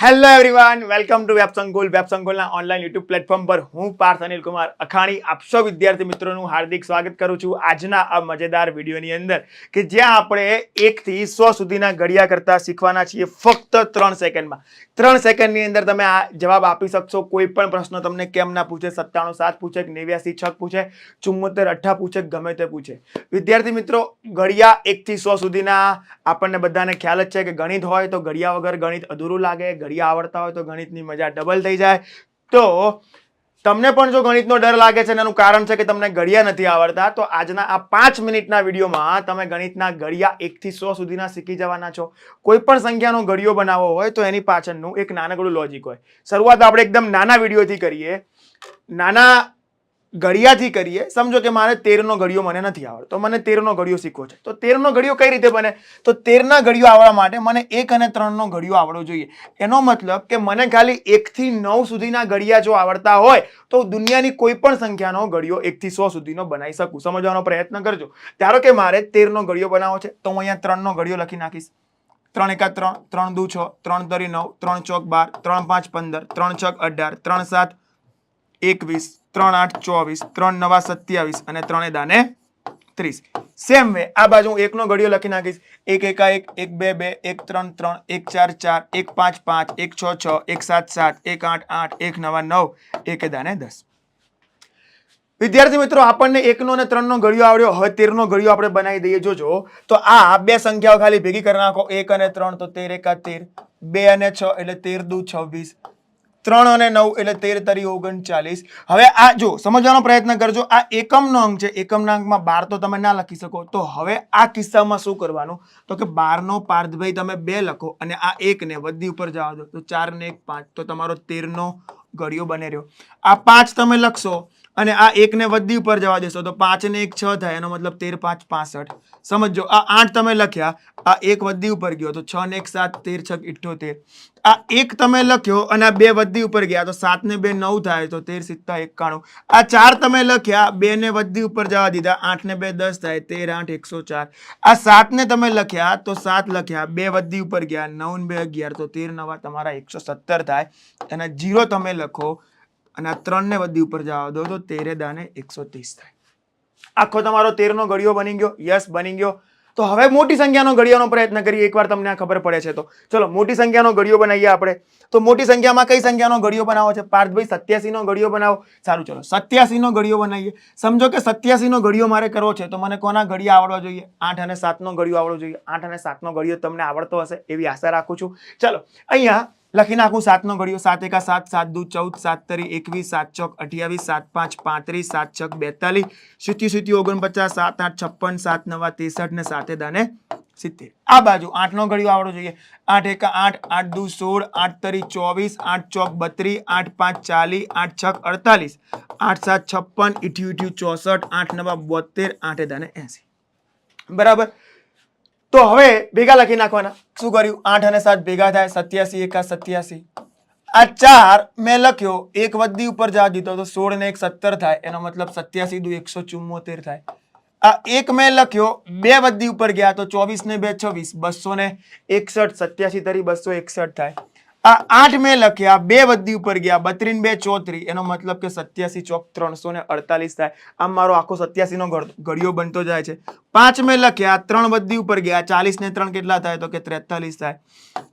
Hello everyone, welcome to web સંકુલના online YouTube platform પર હું પાર્થ અનિલ કુમાર અખાણી આપ સૌ વિદ્યાર્થી મિત્રોનું હાર્દિક સ્વાગત કરું છું આજના આ મજેદાર વિડીયોની અંદર કે જ્યાં આપણે 1 થી 100 સુધીના ઘડિયા કરતા શીખવાના છીએ ફક્ત 3 સેકન્ડમાં. 3 સેકન્ડની અંદર તમે આ જવાબ આપી શકશો. કોઈ પણ પ્રશ્ન તમને કેમ ના પૂછે, 97 7 પૂછે, 89 6 પૂછે, 74 8 પૂછે, ગમે તે પૂછે. વિદ્યાર્થી મિત્રો, ઘડિયા 1 થી 100 સુધીના આપણને બધાને ખ્યાલ જ છે કે ગણિત હોય તો ઘડિયા વગર ગણિત અધૂરું લાગે. ઘડિયા આવડતા હોય તો ગણિતની મજા ડબલ થઈ જાય. તો તમને પણ જો ગણિતનો ડર લાગે છે એનું કારણ છે કે તમને ઘડિયા નથી આવડતા, તો આજના આ 5 મિનિટના વિડીયોમાં તમે ગણિતના ઘડિયા 1 થી 100 સુધીના શીખી જવાના છો. કોઈ પણ સંખ્યાનો ઘડિયો બનાવવો હોય તો એની પાછળનું એક નાનકડું લોજિક હોય. શરૂઆત આપણે એકદમ નાના વિડીયોથી કરીએ, નાના ઘડિયાથી કરીએ. સમજો કે મારે 13 નો ઘડિયો મને નથી આવડતો, મને 13 નો ઘડિયો શીખવો છે. તો 13 નો ઘડિયો કઈ રીતે બને? તો 13 ના ઘડિયો આવડવા માટે મને 1 અને 3 નો ઘડિયો આવડવો જોઈએ. એનો મતલબ કે મને ખાલી 1 થી 9 સુધીના ઘડિયા જો આવડતા હોય તો દુનિયાની કોઈ પણ સંખ્યાનો ઘડિયો 1 થી 100 સુધીનો બનાવી શકું. સમજવાનો પ્રયત્ન કરજો. ધારો કે મારે 13 નો ઘડિયો બનાવવો છે તો હું અહીંયા 3 નો ઘડિયો લખી નાખીશ. 3 1 3, 3 2 6, 3 3 9, 3 4 12, 3 5 15, 3 6 18, 3 7 21, 3 8 24, 3 9 27 અને 3 દાને 30. સેમ વે આ બાજુ હું 1 નો ઘડિયો લખી નાખીશ. 1 1 1, 1 2 2, 1 3 3, 1 4 4, 1 5 5, 1 6 6, 1 7 7, 1 8 8, 1 9 9, 1 દાને 10. વિદ્યાર્થી મિત્રો, આપણને 1 નો અને 3 નો ઘડિયો આવડ્યો. હવે 13 નો ઘડિયો આપણે બનાવી દઈએ. જોજો તો આ બે સંખ્યાઓ ખાલી ભેગી કરી નાખો. 1 અને 3 તો 13 1 13, 2 અને 6 એટલે 13 2 26, 3 અને 9 એટલે 13 તરી 39. હવે આ જો સમજવાનો પ્રયત્ન કરજો. આ એકમનો અંક છે. એકમના અંકમાં 12 તો તમે ના લખી શકો. તો હવે આ કિસ્સામાં શું કરવાનું? તો કે 12 નો પાર્થભાઈ તમે 2 લખો અને આ 1 ને વધી ઉપર જવા દો. તો 4 ને 1 5, તો તમારો 13 નો ઘડિયો બને રહ્યો. આ 5 તમે લખશો અને આ 1 ને વધી ઉપર જવા દેશો તો 5 ને 1 6 થાય. એનો મતલબ 13 5 65. સમજો. આ 8 તમે લખ્યા, આ 1 વધી ઉપર ગયો તો 6 ને 1 7, 13 6 78. આ 1 તમે લખ્યો અને આ 2 વધી ઉપર ગયા તો 7 ને 2 9 થાય તો 13 7 91. આ 4 તમે લખ્યા, 2 ને વધી ઉપર જવા દીધા, 8 ને 2 10 થાય, 13 8 104. આ 7 ને તમે લખ્યા તો 7 લખ્યા, 2 વધી ઉપર ગયા, 9 ને 2 11 તો 13 9 તમારા 117 થાય. અને 0 તમે લખો અને આ 3 ને વધી ઉપર જવા દો તો 13 દાને 130 થાય. આખો તમારો 13 નો ઘડિયો બની ગયો. યસ, બની ગયો. તો હવે મોટી સંખ્યાનો ઘડિયાનો પ્રયત્ન કરીએ. એકવાર તમને આ ખબર પડે છે તો ચલો મોટી સંખ્યાનો ઘડિયો બનાવીએ આપણે. તો મોટી સંખ્યામાં કઈ સંખ્યાનો ઘડિયો બનાવો છે? પાર્થભાઈ 87 નો ઘડિયો બનાવો. સારું, ચલો 87 નો ઘડિયો બનાવીએ. સમજો કે 87 નો ઘડિયો મારે કરવો છે તો મને કોના ઘડિયા આવડવા જોઈએ? 8 અને 7 નો ઘડિયો આવડવો જોઈએ. 8 અને 7 નો ઘડિયો તમને આવડતો હશે એવી આશા રાખું છું. ચલો અહીંયા લખી નાખું 7 નો ઘડિયો. 7 1 7, 7 2 14, 7 તરી 21, 7 4 28, 7 5 35, 7 6 42, 77 49, 7 8 56, 7 9 63 ને 7 દાને 70. આ બાજુ 8 નો ઘડિયો આવડવો જોઈએ. 8 1 8, 8 2 16, 8 તરી 24, 8 4 32, 8 5 40, 8 6 48, 8 7 56, 88 64, 8 9 72, 8 દાને 80. બરાબર. તો હવે ભેગા લખી નાખવાના. શું કર્યું? 8 અને 7 ભેગા થાય 87 1 87. આ 4 મેં લખ્યો, 1 વધી ઉપર જવા દીધો તો 16 ને 1 17 થાય. એનો મતલબ 87 દુ 174 થાય. આ 1 મેં લખ્યો, 2 વધી ઉપર ગયા તો 24 ને 2 26, 261, 87 તરી 261 થાય. આ 8 મેં લખ્યા, 2 વધી ઉપર ગયા, 32 ને 2 34. એનો મતલબ કે 87 ચોક 348 થાય. આમ મારો આખો 87 નો ઘડિયો બનતો જાય છે. 5 મેં લખ્યા, 3 વધી ઉપર ગયા, 40 ને 3 કેટલા થાય? તો કે 43 થાય.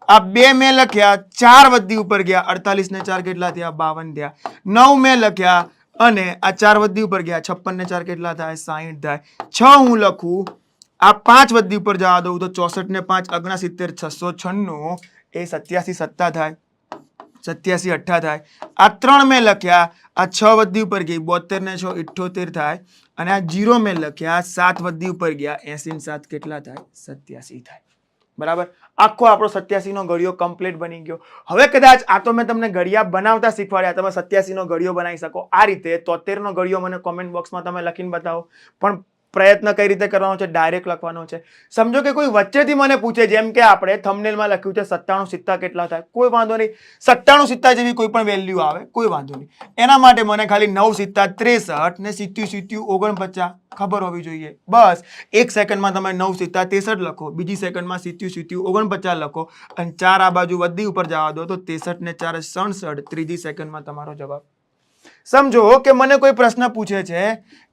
આ 2 મેં લખ્યા, 4 વધી ઉપર ગયા, 48 ને 4 કેટલા થયા? 52 થયા. 9 મેં લખ્યા અને આ 4 વધી ઉપર ગયા, 56 ને 4 કેટલા થાય? 60 થાય. 6 હું લખું, આ 5 વધી ઉપર જવા દઉં તો 64 ને 5 69, 696 એ 87 7 થાય, 87 8 થાય. આ 3 મેં લખ્યા, આ 6 વધી ઉપર ગઈ, 72 ને 6 78 થાય. અને આ 0 મેં લખ્યા, 7 વધી ઉપર ગયા, 80 ને 7 કેટલા થાય? 87 થાય. બરાબર. આખો આપણો 87 નો ઘડિયો કમ્પ્લીટ બની ગયો. હવે કદાચ આ તો મેં તમને ઘડિયા બનાવતા શીખવાડ્યા, તમે 87 નો ઘડિયો બનાવી શકો આ રીતે. 73 નો ઘડિયો મને કોમેન્ટ બોક્સમાં તમે લખીને બતાવો. પણ પ્રયત્ન કઈ રીતે કરવાનો છે, ડાયરેક્ટ લખવાનો છે. સમજો કે કોઈ વચ્ચેથી મને પૂછે, જેમ કે આપણે થંબનેલમાં લખ્યું છે 97 સિત્તા કેટલા થાય, કોઈ વાંધો નહીં, 97 સિત્તા જેવી કોઈ પણ વેલ્યુ આવે કોઈ વાંધો નહીં. એના માટે મને ખાલી 9 સિત્તા 63 ને 77 49 ખબર હોવી જોઈએ. બસ એક સેકન્ડમાં તમે 9 સિત્તા 63 લખો, બીજી સેકન્ડમાં 77 49 લખો અને 4 આ બાજુ વધી ઉપર જવા દો તો 63 ને 4 67, ત્રીજી સેકન્ડમાં તમારો જવાબ. સમજો કે મને કોઈ પ્રશ્ન પૂછે છે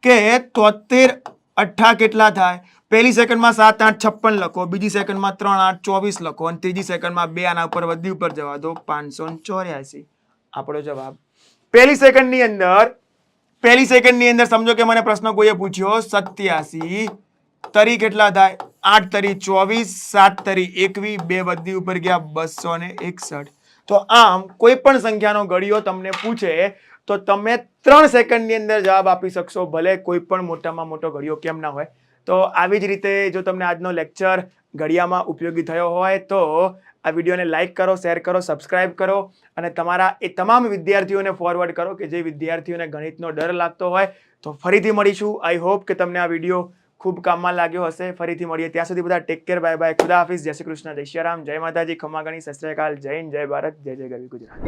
કે 73 8 કેટલા થાય, પહેલી સેકન્ડમાં 7 8 56 લખો, બીજી સેકન્ડમાં 3 8 24 લખો અને ત્રીજી સેકન્ડમાં 2 આના ઉપર વધી ઉપર જવા દો 584. આપણો જવાબ પહેલી સેકન્ડની અંદર સમજો કે મને પ્રશ્ન કોઈએ પૂછ્યો 87 તરી કેટલા થાય, 8 તરી 24, 7 તરી 21, 2 વધી ઉપર ગયા 261. તો આમ કોઈ પણ સંખ્યાનો ઘડિયો તમને પૂછે તો તમે 3 સેકન્ડની અંદર જવાબ આપી શકશો, ભલે કોઈ પણ મોટામાં મોટો ઘડિયો કેમ ના હોય. તો આવી જ રીતે જો તમને આજનો લેક્ચર ઘડિયામાં ઉપયોગી થયો હોય તો આ વિડીયોને લાઇક કરો, શેર કરો, સબસ્ક્રાઇબ કરો અને તમારા એ તમામ વિદ્યાર્થીઓને ફોરવર્ડ કરો કે જે વિદ્યાર્થીઓને ગણિતનો ડર લાગતો હોય. તો ફરીથી મળીશું. આઈ હોપ કે તમને આ વિડીયો ખૂબ કામમાં લાગ્યો હશે. ફરીથી મળીએ, ત્યાં સુધી બધા ટેક કેર, બાય બાય, ખુદા હાફિઝ, જય શ્રી કૃષ્ણ, જય શ્રી રામ, જય માતાજી, ખમા ગણી, સત શ્રી અકાલ, જય હિન્દ, જય ભારત, જય જય ગરવી ગુજરાત.